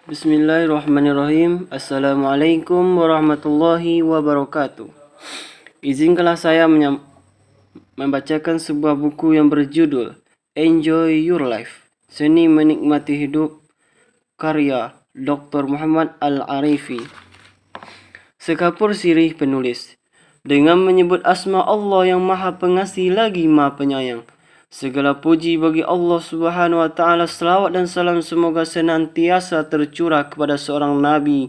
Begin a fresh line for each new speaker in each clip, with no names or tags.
Bismillahirrahmanirrahim. Assalamualaikum warahmatullahi wabarakatuh. Izinkanlah saya membacakan sebuah buku yang berjudul Enjoy Your Life, Seni Menikmati Hidup, karya Dr. Muhammad Al-Arifi. Sekapur sirih penulis, dengan menyebut asma Allah yang Maha Pengasih lagi Maha Penyayang. Segala puji bagi Allah Subhanahu wa taala, selawat dan salam semoga senantiasa tercurah kepada seorang nabi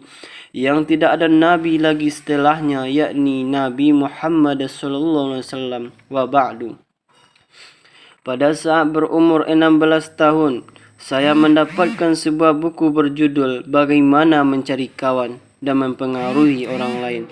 yang tidak ada nabi lagi setelahnya, yakni Nabi Muhammad sallallahu alaihi wasallam. Wa ba'du. Pada saat berumur 16 tahun, saya mendapatkan sebuah buku berjudul Bagaimana Mencari Kawan dan Mempengaruhi Orang Lain,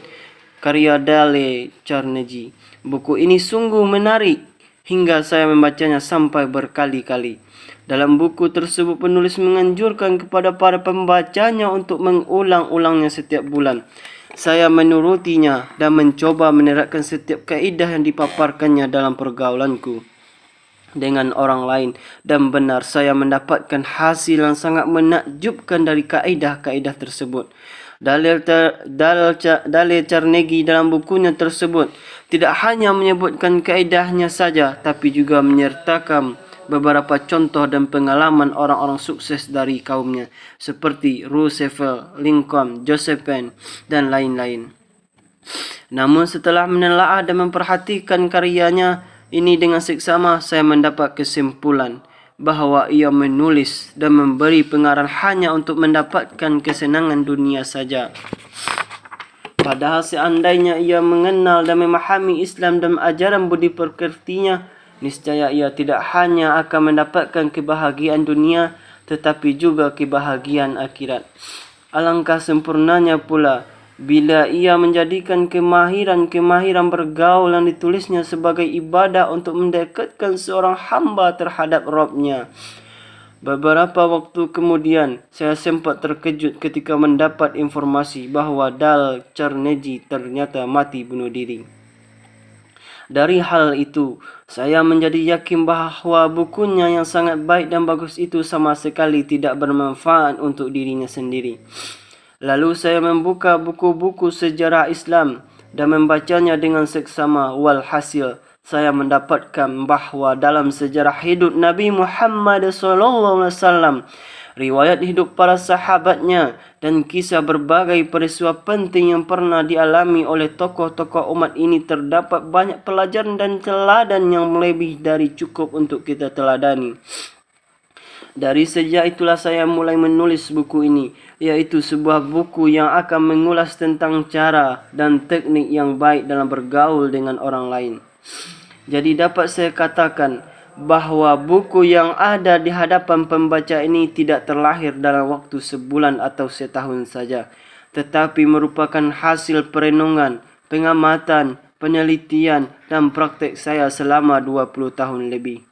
karya Dale Carnegie. Buku ini sungguh menarik hingga saya membacanya sampai berkali-kali. Dalam buku tersebut penulis menganjurkan kepada para pembacanya untuk mengulang-ulangnya setiap bulan. Saya menurutinya dan mencoba menerapkan setiap kaedah yang dipaparkannya dalam pergaulanku dengan orang lain, dan benar saya mendapatkan hasil yang sangat menakjubkan dari kaedah-kaedah tersebut. Dale Carnegie dalam bukunya tersebut tidak hanya menyebutkan kaedahnya saja, tapi juga menyertakan beberapa contoh dan pengalaman orang-orang sukses dari kaumnya seperti Roosevelt, Lincoln, Josephine, dan lain-lain. Namun setelah menelaah dan memperhatikan karyanya ini dengan seksama, saya mendapat kesimpulan bahawa ia menulis dan memberi pengarahan hanya untuk mendapatkan kesenangan dunia saja. Padahal seandainya ia mengenal dan memahami Islam dan ajaran budi pekertinya, niscaya ia tidak hanya akan mendapatkan kebahagiaan dunia, tetapi juga kebahagiaan akhirat. Alangkah sempurnanya pula bila ia menjadikan kemahiran bergaul yang ditulisnya sebagai ibadah untuk mendekatkan seorang hamba terhadap Rabb-Nya. Beberapa waktu kemudian, saya sempat terkejut ketika mendapat informasi bahawa Dale Carnegie ternyata mati bunuh diri. Dari hal itu, saya menjadi yakin bahawa bukunya yang sangat baik dan bagus itu sama sekali tidak bermanfaat untuk dirinya sendiri. Lalu saya membuka buku-buku sejarah Islam dan membacanya dengan seksama. Walhasil, saya mendapatkan bahawa dalam sejarah hidup Nabi Muhammad SAW, riwayat hidup para sahabatnya, dan kisah berbagai peristiwa penting yang pernah dialami oleh tokoh-tokoh umat ini, terdapat banyak pelajaran dan teladan yang melebihi dari cukup untuk kita teladani. Dari sejak itulah saya mulai menulis buku ini, iaitu sebuah buku yang akan mengulas tentang cara dan teknik yang baik dalam bergaul dengan orang lain. Jadi dapat saya katakan bahawa buku yang ada di hadapan pembaca ini tidak terlahir dalam waktu sebulan atau setahun saja, tetapi merupakan hasil perenungan, pengamatan, penelitian dan praktek saya selama 20 tahun lebih.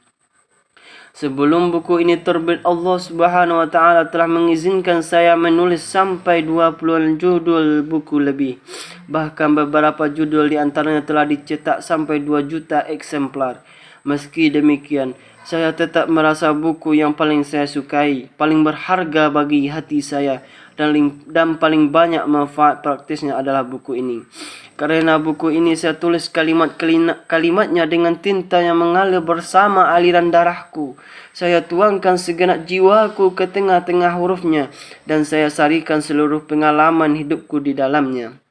Sebelum buku ini terbit, Allah Subhanahu wa taala telah mengizinkan saya menulis sampai 20 judul buku lebih. Bahkan beberapa judul di antaranya telah dicetak sampai 2 juta eksemplar. Meski demikian, saya tetap merasa buku yang paling saya sukai, paling berharga bagi hati saya, dan paling banyak manfaat praktisnya adalah buku ini. Karena buku ini saya tulis kalimatnya dengan tinta yang mengalir bersama aliran darahku. Saya tuangkan segenap jiwaku ke tengah-tengah hurufnya, dan saya sarikan seluruh pengalaman hidupku di dalamnya.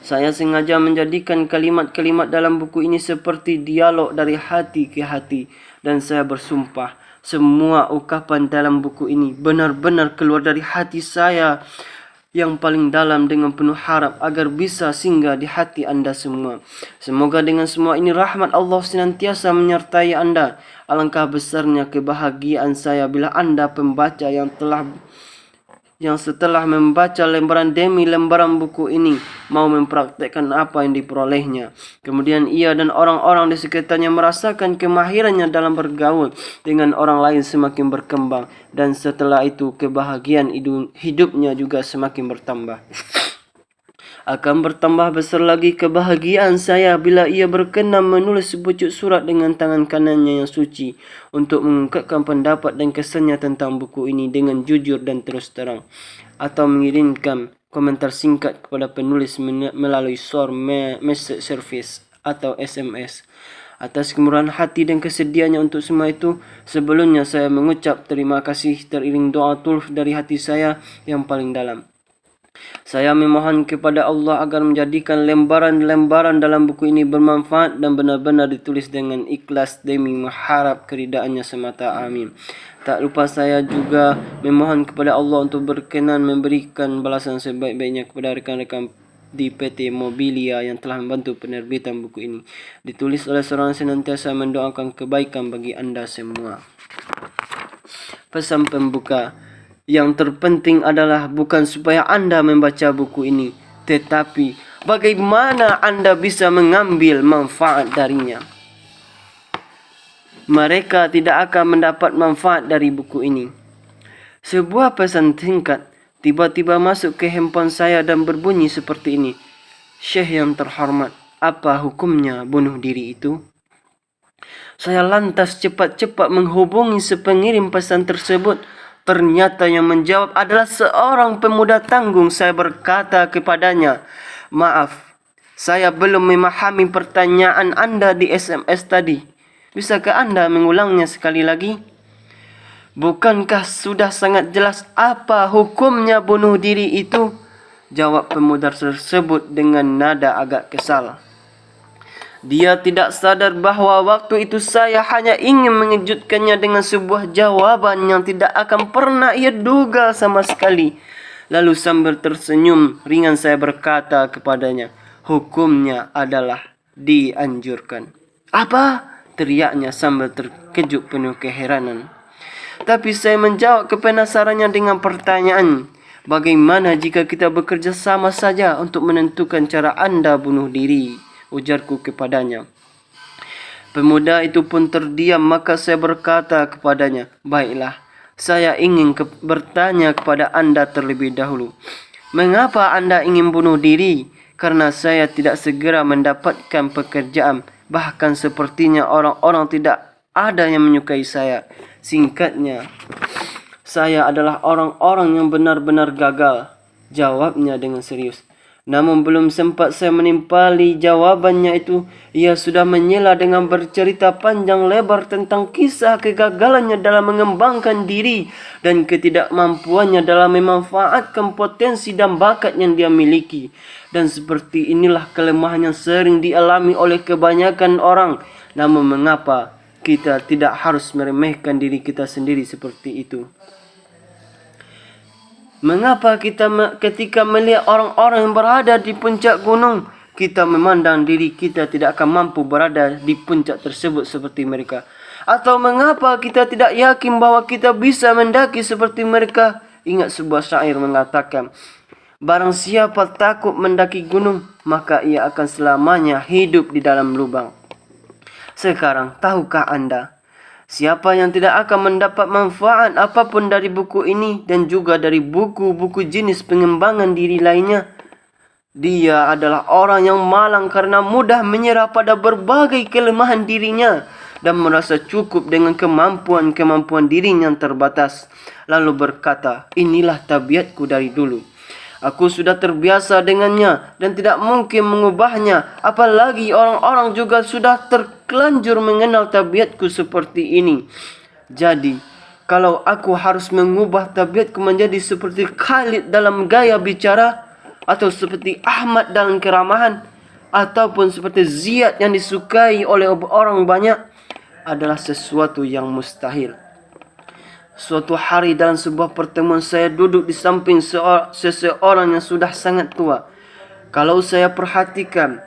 Saya sengaja menjadikan kalimat-kalimat dalam buku ini seperti dialog dari hati ke hati, dan saya bersumpah semua ungkapan dalam buku ini benar-benar keluar dari hati saya yang paling dalam, dengan penuh harap agar bisa singgah di hati anda semua. Semoga dengan semua ini rahmat Allah senantiasa menyertai anda. Alangkah besarnya kebahagiaan saya bila anda pembaca yang setelah membaca lembaran demi lembaran buku ini mau mempraktekkan apa yang diperolehnya. Kemudian ia dan orang-orang di sekitarnya merasakan kemahirannya dalam bergaul dengan orang lain semakin berkembang, dan setelah itu kebahagiaan hidupnya juga semakin bertambah. Akan bertambah besar lagi kebahagiaan saya bila ia berkenan menulis sebucuk surat dengan tangan kanannya yang suci untuk mengungkapkan pendapat dan kesannya tentang buku ini dengan jujur dan terus terang, atau mengirimkan komentar singkat kepada penulis melalui short message service atau SMS. Atas kemurahan hati dan kesediaannya untuk semua itu, sebelumnya saya mengucap terima kasih teriring doa tulus dari hati saya yang paling dalam. Saya memohon kepada Allah agar menjadikan lembaran-lembaran dalam buku ini bermanfaat dan benar-benar ditulis dengan ikhlas demi mengharap keridaannya semata. Amin. Tak lupa saya juga memohon kepada Allah untuk berkenan memberikan balasan sebaik-baiknya kepada rekan-rekan di PT Mobilia yang telah membantu penerbitan buku ini. Ditulis oleh seorang senantiasa mendoakan kebaikan bagi anda semua. Pesan pembuka. Yang terpenting adalah bukan supaya anda membaca buku ini, tetapi bagaimana anda bisa mengambil manfaat darinya. Mereka tidak akan mendapat manfaat dari buku ini. Sebuah pesan singkat tiba-tiba masuk ke handphone saya dan berbunyi seperti ini. Syekh yang terhormat, apa hukumnya bunuh diri itu? Saya lantas cepat-cepat menghubungi sepengirim pesan tersebut. Ternyata yang menjawab adalah seorang pemuda tanggung. Saya berkata kepadanya, maaf, saya belum memahami pertanyaan anda di SMS tadi. Bisakah anda mengulangnya sekali lagi? Bukankah sudah sangat jelas apa hukumnya bunuh diri itu? Jawab pemuda tersebut dengan nada agak kesal. Dia tidak sadar bahawa waktu itu saya hanya ingin mengejutkannya dengan sebuah jawaban yang tidak akan pernah ia duga sama sekali. Lalu sambil tersenyum ringan saya berkata kepadanya, hukumnya adalah dianjurkan. Apa? Teriaknya sambil terkejut penuh keheranan. Tapi saya menjawab kepenasarannya dengan pertanyaan, bagaimana jika kita bekerja sama saja untuk menentukan cara anda bunuh diri? Ujarku kepadanya. Pemuda itu pun terdiam, maka saya berkata kepadanya, baiklah, saya ingin bertanya kepada anda terlebih dahulu. Mengapa anda ingin bunuh diri? Karena saya tidak segera mendapatkan pekerjaan. Bahkan sepertinya orang-orang tidak ada yang menyukai saya. Singkatnya, saya adalah orang-orang yang benar-benar gagal. Jawabnya dengan serius. Namun belum sempat saya menimpali jawabannya itu, ia sudah menyela dengan bercerita panjang lebar tentang kisah kegagalannya dalam mengembangkan diri dan ketidakmampuannya dalam memanfaatkan potensi dan bakat yang dia miliki. Dan seperti inilah kelemahan yang sering dialami oleh kebanyakan orang. Namun mengapa kita tidak harus meremehkan diri kita sendiri seperti itu? Mengapa kita ketika melihat orang-orang yang berada di puncak gunung, kita memandang diri kita tidak akan mampu berada di puncak tersebut seperti mereka? Atau mengapa kita tidak yakin bahwa kita bisa mendaki seperti mereka? Ingat sebuah syair mengatakan, barang siapa takut mendaki gunung, maka ia akan selamanya hidup di dalam lubang. Sekarang, tahukah anda? Siapa yang tidak akan mendapat manfaat apapun dari buku ini dan juga dari buku-buku jenis pengembangan diri lainnya? Dia adalah orang yang malang karena mudah menyerah pada berbagai kelemahan dirinya dan merasa cukup dengan kemampuan-kemampuan dirinya yang terbatas. Lalu berkata, inilah tabiatku dari dulu. Aku sudah terbiasa dengannya dan tidak mungkin mengubahnya. Apalagi orang-orang juga sudah terlanjur mengenal tabiatku seperti ini. Jadi, kalau aku harus mengubah tabiatku menjadi seperti Khalid dalam gaya bicara, atau seperti Ahmad dalam keramahan, ataupun seperti Ziyad yang disukai oleh orang banyak, adalah sesuatu yang mustahil. Suatu hari dalam sebuah pertemuan saya duduk di samping seseorang yang sudah sangat tua. Kalau saya perhatikan,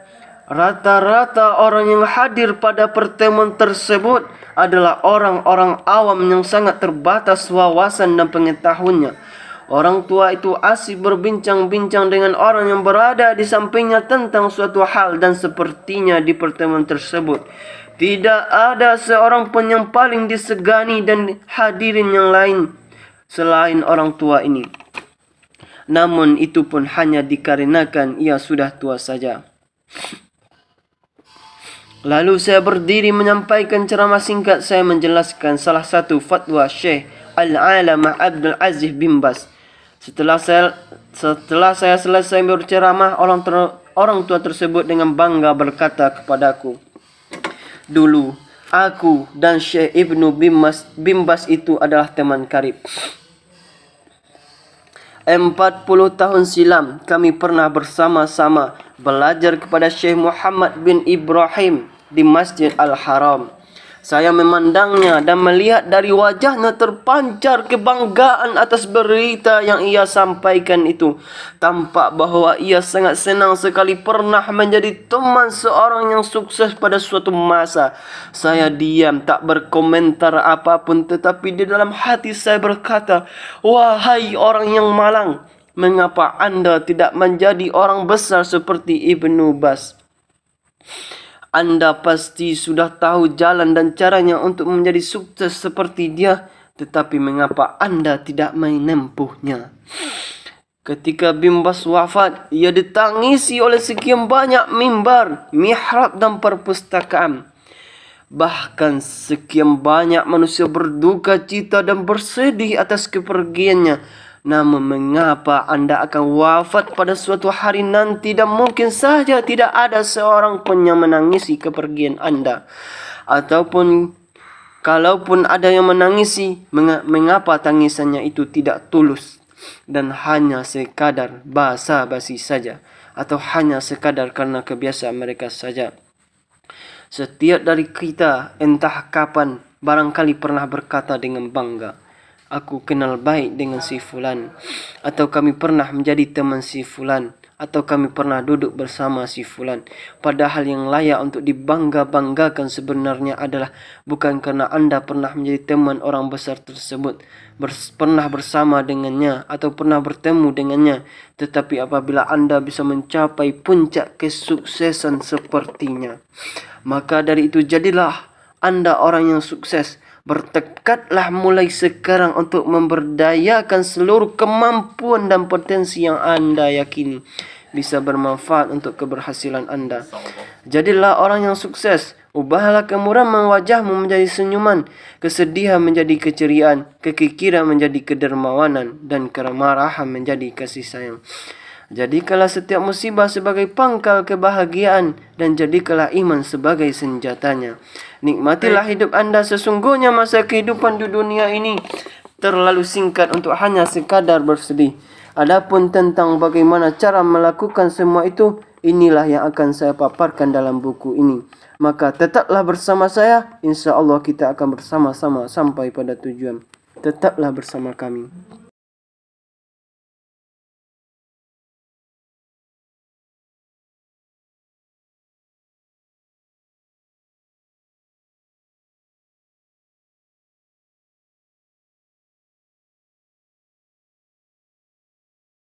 rata-rata orang yang hadir pada pertemuan tersebut adalah orang-orang awam yang sangat terbatas wawasan dan pengetahuannya. Orang tua itu asyik berbincang-bincang dengan orang yang berada di sampingnya tentang suatu hal, dan sepertinya di pertemuan tersebut tidak ada seorang pun yang paling disegani dan hadirin yang lain selain orang tua ini. namun itu pun hanya dikarenakan ia sudah tua saja. Lalu saya berdiri menyampaikan ceramah singkat. Saya menjelaskan salah satu fatwa Syekh Al-Alamah Abdul Aziz bin Baz. Setelah saya selesai berceramah, orang tua tersebut dengan bangga berkata kepadaku, "Dulu aku dan Syekh Ibnu bin Baz itu adalah teman karib. 40 tahun silam kami pernah bersama-sama belajar kepada Syekh Muhammad bin Ibrahim di Masjid Al-Haram. Saya memandangnya dan melihat dari wajahnya terpancar kebanggaan atas berita yang ia sampaikan itu. Tampak bahawa ia sangat senang sekali pernah menjadi teman seorang yang sukses pada suatu masa. Saya diam tak berkomentar apapun, tetapi di dalam hati saya berkata, wahai orang yang malang, mengapa anda tidak menjadi orang besar seperti Ibnu Baz? Anda pasti sudah tahu jalan dan caranya untuk menjadi sukses seperti dia, tetapi mengapa anda tidak menempuhnya?" Ketika bin Baz wafat, ia ditangisi oleh sekian banyak mimbar, mihrab dan perpustakaan. Bahkan sekian banyak manusia berduka cita dan bersedih atas kepergiannya. Namun mengapa anda akan wafat pada suatu hari nanti dan mungkin saja tidak ada seorang pun yang menangisi kepergian anda? Ataupun kalaupun ada yang menangisi, mengapa tangisannya itu tidak tulus dan hanya sekadar basa-basi saja, atau hanya sekadar karena kebiasaan mereka saja? Setiap dari kita entah kapan barangkali pernah berkata dengan bangga, "Aku kenal baik dengan si fulan," atau kami pernah menjadi teman si fulan, atau kami pernah duduk bersama si fulan. Padahal yang layak untuk dibangga-banggakan sebenarnya adalah bukan karena anda pernah menjadi teman orang besar tersebut, pernah bersama dengannya atau pernah bertemu dengannya, tetapi apabila anda bisa mencapai puncak kesuksesan sepertinya. Maka dari itu jadilah anda orang yang sukses. Bertekadlah mulai sekarang untuk memberdayakan seluruh kemampuan dan potensi yang anda yakini bisa bermanfaat untuk keberhasilan anda. Jadilah orang yang sukses. Ubahlah kemuraman wajahmu menjadi senyuman, kesedihan menjadi keceriaan, kekikiran menjadi kedermawanan, dan kemarahan menjadi kasih sayang. Jadikanlah setiap musibah sebagai pangkal kebahagiaan, dan jadikanlah iman sebagai senjatanya. Nikmatilah hidup anda, sesungguhnya masa kehidupan di dunia ini terlalu singkat untuk hanya sekadar bersedih. Adapun tentang bagaimana cara melakukan semua itu, inilah yang akan saya paparkan dalam buku ini. Maka tetaplah bersama saya, insya Allah kita akan bersama-sama sampai pada tujuan. Tetaplah bersama kami.